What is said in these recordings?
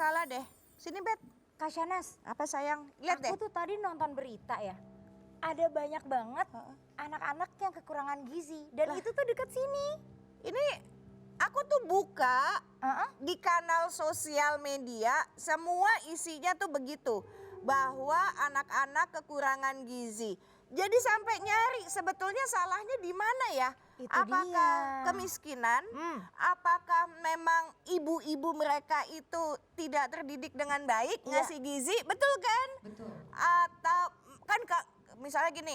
salah deh. Sini Bet. Kak Shanas, Apa sayang? Lihat deh. aku tuh tadi nonton berita ya. Ada banyak banget anak-anak yang kekurangan gizi dan itu tuh dekat sini. Ini aku tuh buka Heeh. di kanal sosial media, semua isinya tuh begitu. Bahwa anak-anak kekurangan gizi. Jadi sampai nyari sebetulnya salahnya di mana ya? Itu Apakah dia. kemiskinan? Apakah memang ibu-ibu mereka itu tidak terdidik dengan baik Iya. ngasih gizi? Betul kan? Betul. Atau kan misalnya gini,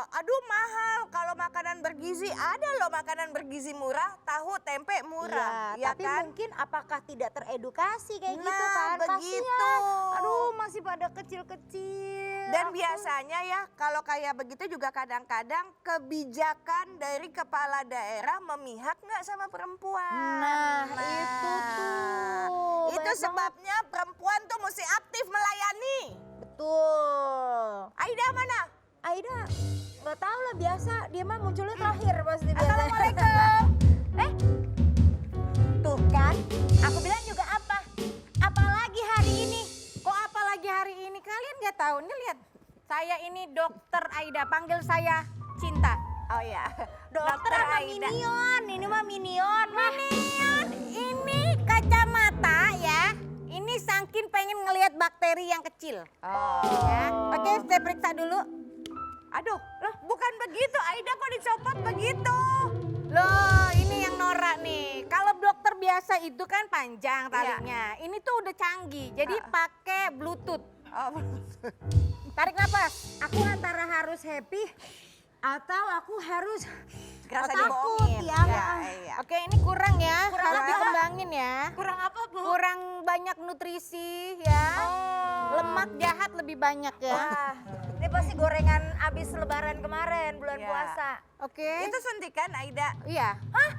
aduh mahal kalau makanan bergizi, ada loh makanan bergizi murah, tahu tempe murah, Iya, ya tapi kan? mungkin apakah tidak teredukasi kayak gitu Nah, kan? begitu. Kasihan. Aduh, masih pada kecil-kecil. Dan Aku- biasanya ya kalau kayak begitu juga kadang-kadang kebijakan dari kepala daerah memihak nggak sama perempuan. Nah, itu tuh. Itu Banyak sebabnya perempuan tuh mesti aktif melayani. Betul. Aida mana? Aida nggak tahu lah, biasa dia mah munculnya terakhir pasti biasa. Assalamualaikum. Tuh kan, aku bilang juga apa? Apalagi hari ini. Kok apalagi hari ini kalian nggak tahu? Nih lihat, saya ini Dokter Aida, panggil saya Cinta. Oh ya, Dokter apa Minion? Ini mah Minion lah. Minion, ini kacamata ya. Ini saking pengen ngelihat bakteri yang kecil. Oh. Ya. Oke, saya periksa dulu. Aduh, loh bukan begitu. Aida kok dicopot begitu? Loh, ini yang norak nih. Kalau dokter biasa itu kan panjang talinya. Ini tuh udah canggih, jadi pakai Bluetooth. Oh, Tarik napas. Aku antara harus happy atau aku harus kerasa takut dibohongin. ya. Iya. Oke, ini kurang ya. Kurang Harus apa? dikembangin ya. Kurang apa, Bu? Kurang banyak nutrisi ya. Lemak jahat lebih banyak ya. Wah, ini pasti gorengan abis lebaran kemarin bulan Iya. puasa. Oke. Itu suntikan Aida. Iya. Hah?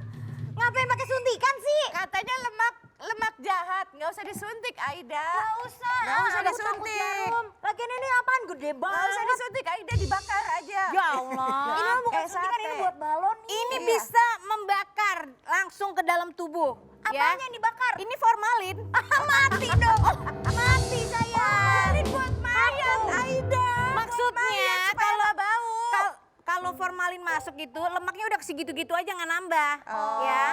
Ngapain pakai suntikan sih? Katanya lemak jahat, nggak usah disuntik Aida. Nggak usah. Nggak usah Aku takut disuntik. jarum. Lagian ini apaan? Gede Nggak banget. usah disuntik Aida, dibakar aja. Ya Allah. Ini mah bukan Kayak suntikan, ini sate. buat balon nih. Ini Iya. bisa membakar langsung ke dalam tubuh. Apanya yang dibakar? Ini formalin. Mati dong. Mati saya. Ini buat mayat Aida. Maksudnya kalau kalau formalin masuk gitu, lemaknya udah segitu-gitu aja nggak nambah. Oh. Ya,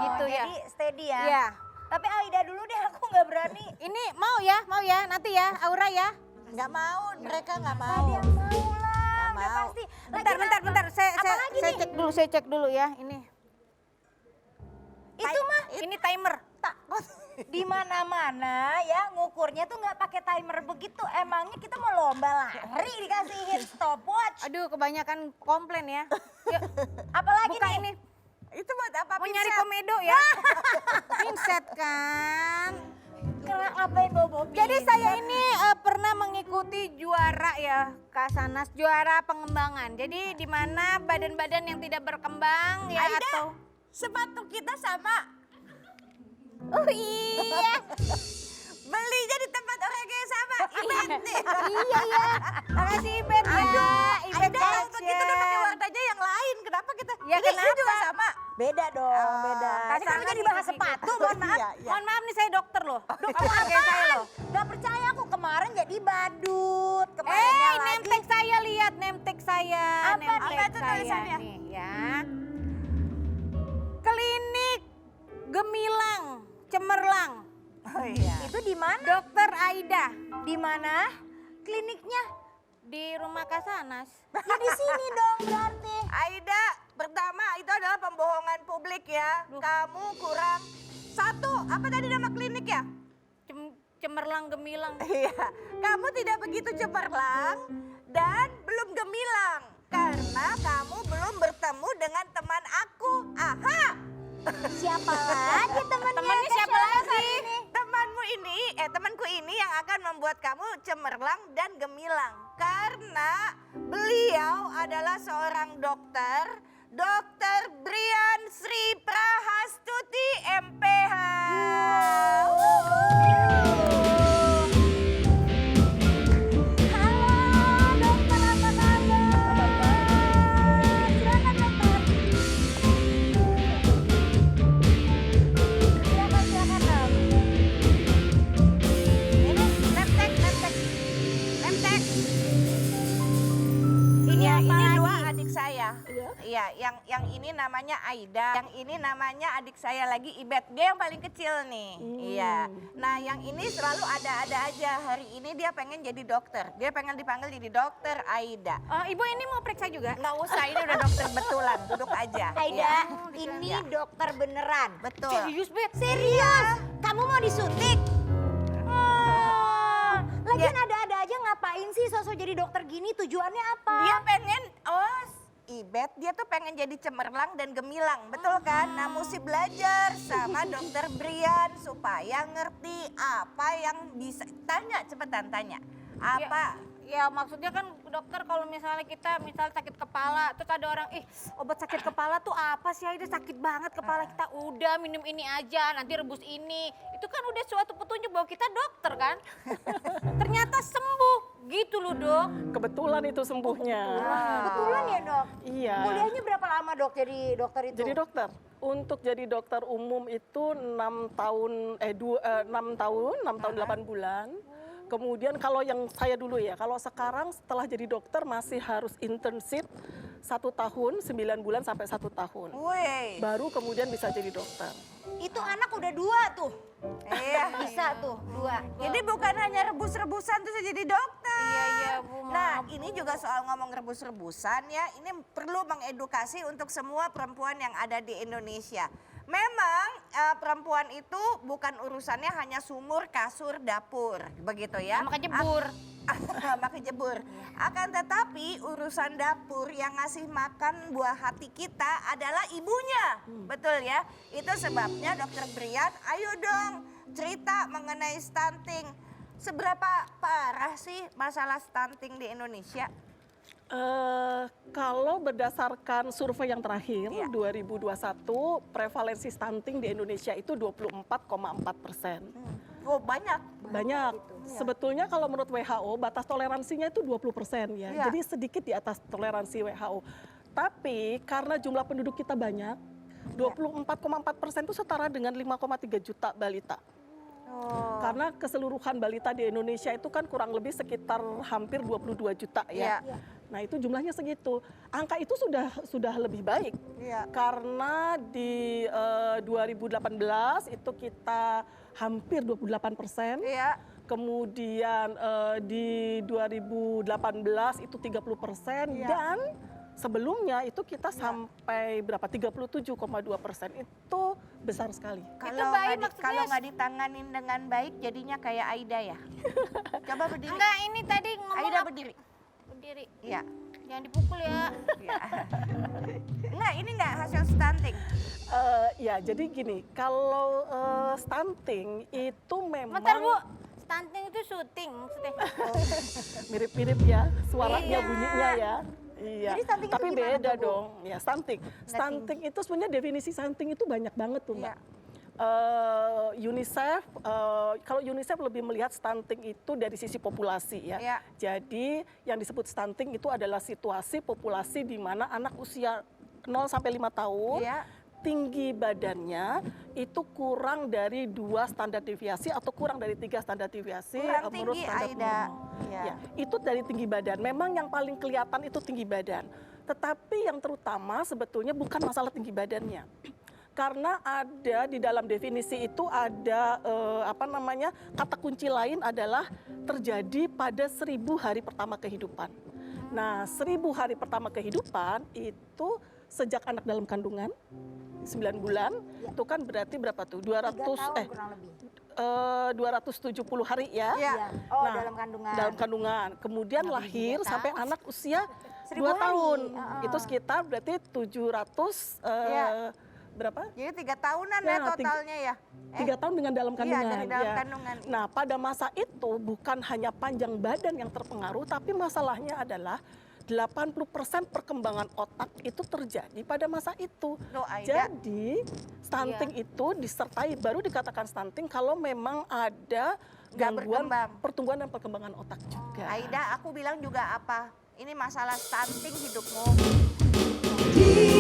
gitu ya. Jadi steady ya. Iya. Tapi Aida dulu deh, aku nggak berani. Ini mau ya, nanti ya, Aura ya. nggak mau, mereka nggak mau. Tadi yang mau lah, udah mau. pasti. Bentar. Apalagi Saya nih? cek dulu ya. Ini. Itu mah Ini timer. di mana-mana ya ngukurnya tuh nggak pakai timer begitu. Emangnya kita mau lomba lari dikasihin stopwatch? Aduh, kebanyakan komplain ya. Yuk, Apalagi buka nih? ini. Itu buat apa? Mau nyari Pinset? komedo ya? Pinset kan. Ngapain bawa Jadi saya ini pernah mengikuti juara ya, Kak Sanas, juara pengembangan. Jadi di mana badan-badan yang tidak berkembang ya Aida, atau sepatu kita sama. Oh iya. Belinya di tempat olahraga yang sama. Ibet nih. Iya ya. Makasih Ibet ya. Ibet Aida kalau begitu Action. duduk di warnanya yang lain. Kenapa kita? Ya, ini kenapa? juga sama. Beda dong, beda. Tadi kan Sangat jadi bahas ini sepatu, juga. mohon maaf. Iya, iya. Mohon maaf nih saya dokter loh. Kamu hargai saya loh. Gak percaya aku kemarin jadi badut. Kemarinnya lagi. Name tag saya lihat, name tag saya. Apa name nih? tag Apa itu saya tulisannya? nih ya. Klinik Gemilang, Cemerlang. Oh iya. Itu di mana? Dokter Aida Di mana? Kliniknya? di rumah Kak Sanas. Ya di sini dong berarti. Aida, pertama itu adalah pembohongan publik ya. Kamu kurang satu. Apa tadi nama klinik ya? Cemerlang Gemilang. Iya. Kamu tidak begitu cemerlang dan belum gemilang. Karena kamu belum bertemu dengan teman aku. Aha. Siapa lagi temennya? Temennya siapa lagi? Temanku ini yang akan membuat kamu cemerlang dan gemilang. Karena beliau adalah seorang dokter, Dokter Brian Sri Prahastuti MPH. Halo dokter, apa kabar? Silakan dokter. Silakan dok. ini lagi? dua adik saya. Iya, yang ini namanya Aida, yang ini namanya adik saya lagi Ibet. Dia yang paling kecil nih. Iya. Nah, yang ini selalu ada-ada aja. Hari ini dia pengen jadi dokter. Dia pengen dipanggil jadi dokter Aida. Oh, Ibu ini mau periksa juga? Nggak usah, ini udah dokter betulan. Duduk aja. Aida, Iya. ini Iya. dokter beneran. Betul. Serius, Bet? Serius? Kamu mau disuntik? Lagian ada-ada aja ngapain sih sosok jadi dokter gini? Tujuannya apa? Dia pengen, Ibet dia tuh pengen jadi cemerlang dan gemilang, betul kan? Nah, mesti belajar sama dokter Brian supaya ngerti apa yang bisa. Tanya, cepetan tanya. Apa? Ya maksudnya kan dokter kalau misalnya kita sakit kepala terus ada orang obat sakit kepala tuh apa sih Aida, sakit banget kepala kita, udah minum ini aja nanti rebus ini, itu kan udah suatu petunjuk bahwa kita dokter kan. Ternyata sembuh gitu loh Dok. Kebetulan itu sembuhnya. Betulan ya dok? Iya. Kuliahnya berapa lama dok jadi dokter itu? Jadi dokter. Untuk jadi dokter umum itu 6 tahun 8 bulan. Kemudian kalau yang saya dulu ya, kalau sekarang setelah jadi dokter masih harus internship 1 tahun, 9 bulan sampai 1 tahun. Wih. Baru kemudian bisa jadi dokter. Itu anak udah 2 tuh. Iya. Bisa tuh 2. Jadi bukan hanya rebus-rebusan terus jadi dokter. Iya Bu. Nah, ini juga soal ngomong rebus-rebusan ya, ini perlu mengedukasi untuk semua perempuan yang ada di Indonesia. Memang perempuan itu bukan urusannya hanya sumur, kasur, dapur, begitu ya. Sama kejebur. Sama kejebur. Akan tetapi urusan dapur yang ngasih makan buah hati kita adalah ibunya. Betul ya? Itu sebabnya Dokter Brian, ayo dong cerita mengenai stunting. Seberapa parah sih masalah stunting di Indonesia? Kalau berdasarkan survei yang terakhir Iya. 2021, prevalensi stunting di Indonesia itu 24,4%. Oh, banyak. Banyak. Sebetulnya kalau menurut WHO batas toleransinya itu 20% ya. Iya. Jadi sedikit di atas toleransi WHO. Tapi karena jumlah penduduk kita banyak, 24,4% itu setara dengan 5,3 juta balita. Oh. Karena keseluruhan balita di Indonesia itu kan kurang lebih sekitar hampir 22 juta ya. Iya. Nah itu jumlahnya segitu. Angka itu sudah lebih baik. Iya. Karena di 2018 itu kita hampir 28%. Iya. Kemudian di 2018 itu 30%. Iya. Dan sebelumnya itu kita sampai berapa? 37,2%. Itu besar sekali. Kalau nggak ditanganin dengan baik jadinya kayak Aida ya. Coba berdiri. Enggak, ini tadi ngomong Aida apa? berdiri. Berdiri. Iya. Jangan dipukul ya. Iya. Enggak, ini enggak hasil stunting. Ya jadi gini, kalau stunting itu memang Bentar Bu, stunting itu syuting maksudnya. mirip-mirip ya suaranya, Iya. bunyinya ya. Iya. Jadi stunting itu Tapi gimana beda tuh, Bu? dong. Ya stunting. Stunting itu sebenarnya definisi stunting itu banyak banget tuh Mbak. Iya. UNICEF, kalau UNICEF lebih melihat stunting itu dari sisi populasi ya. Iya. Jadi yang disebut stunting itu adalah situasi populasi di mana anak usia 0 sampai 5 tahun Iya. tinggi badannya itu kurang dari 2 standar deviasi atau kurang dari 3 standar deviasi Kurang menurut tinggi, standar Aida. normal. Iya. Ya, itu dari tinggi badan. Memang yang paling kelihatan itu tinggi badan. Tetapi yang terutama sebetulnya bukan masalah tinggi badannya. Karena ada di dalam definisi itu ada kata kunci lain adalah terjadi pada 1000 hari pertama kehidupan. Nah 1000 hari pertama kehidupan itu sejak anak dalam kandungan 9 bulan itu kan berarti berapa tuh 3 tahun kurang lebih. 270 hari ya. Iya. Iya. Oh Nah, dalam kandungan. Dalam kandungan. Kemudian Nabi lahir 3 sampai tahun. anak usia 1000 2 hari. tahun. Heeh. Itu sekitar berarti 700 Iya. berapa? Jadi 3 tahunan Ya, ya totalnya ya. 3 tahun dengan dalam Iya, kandungan. dari dalam ya. kandungan. Nah, pada masa itu bukan hanya panjang badan yang terpengaruh, tapi masalahnya adalah 80% perkembangan otak itu terjadi pada masa itu. Loh, Aida. Jadi, stunting itu disertai, baru dikatakan stunting kalau memang ada gangguan berkembang. pertumbuhan dan perkembangan otak juga. Aida, aku bilang juga apa? Ini masalah stunting hidupmu. Di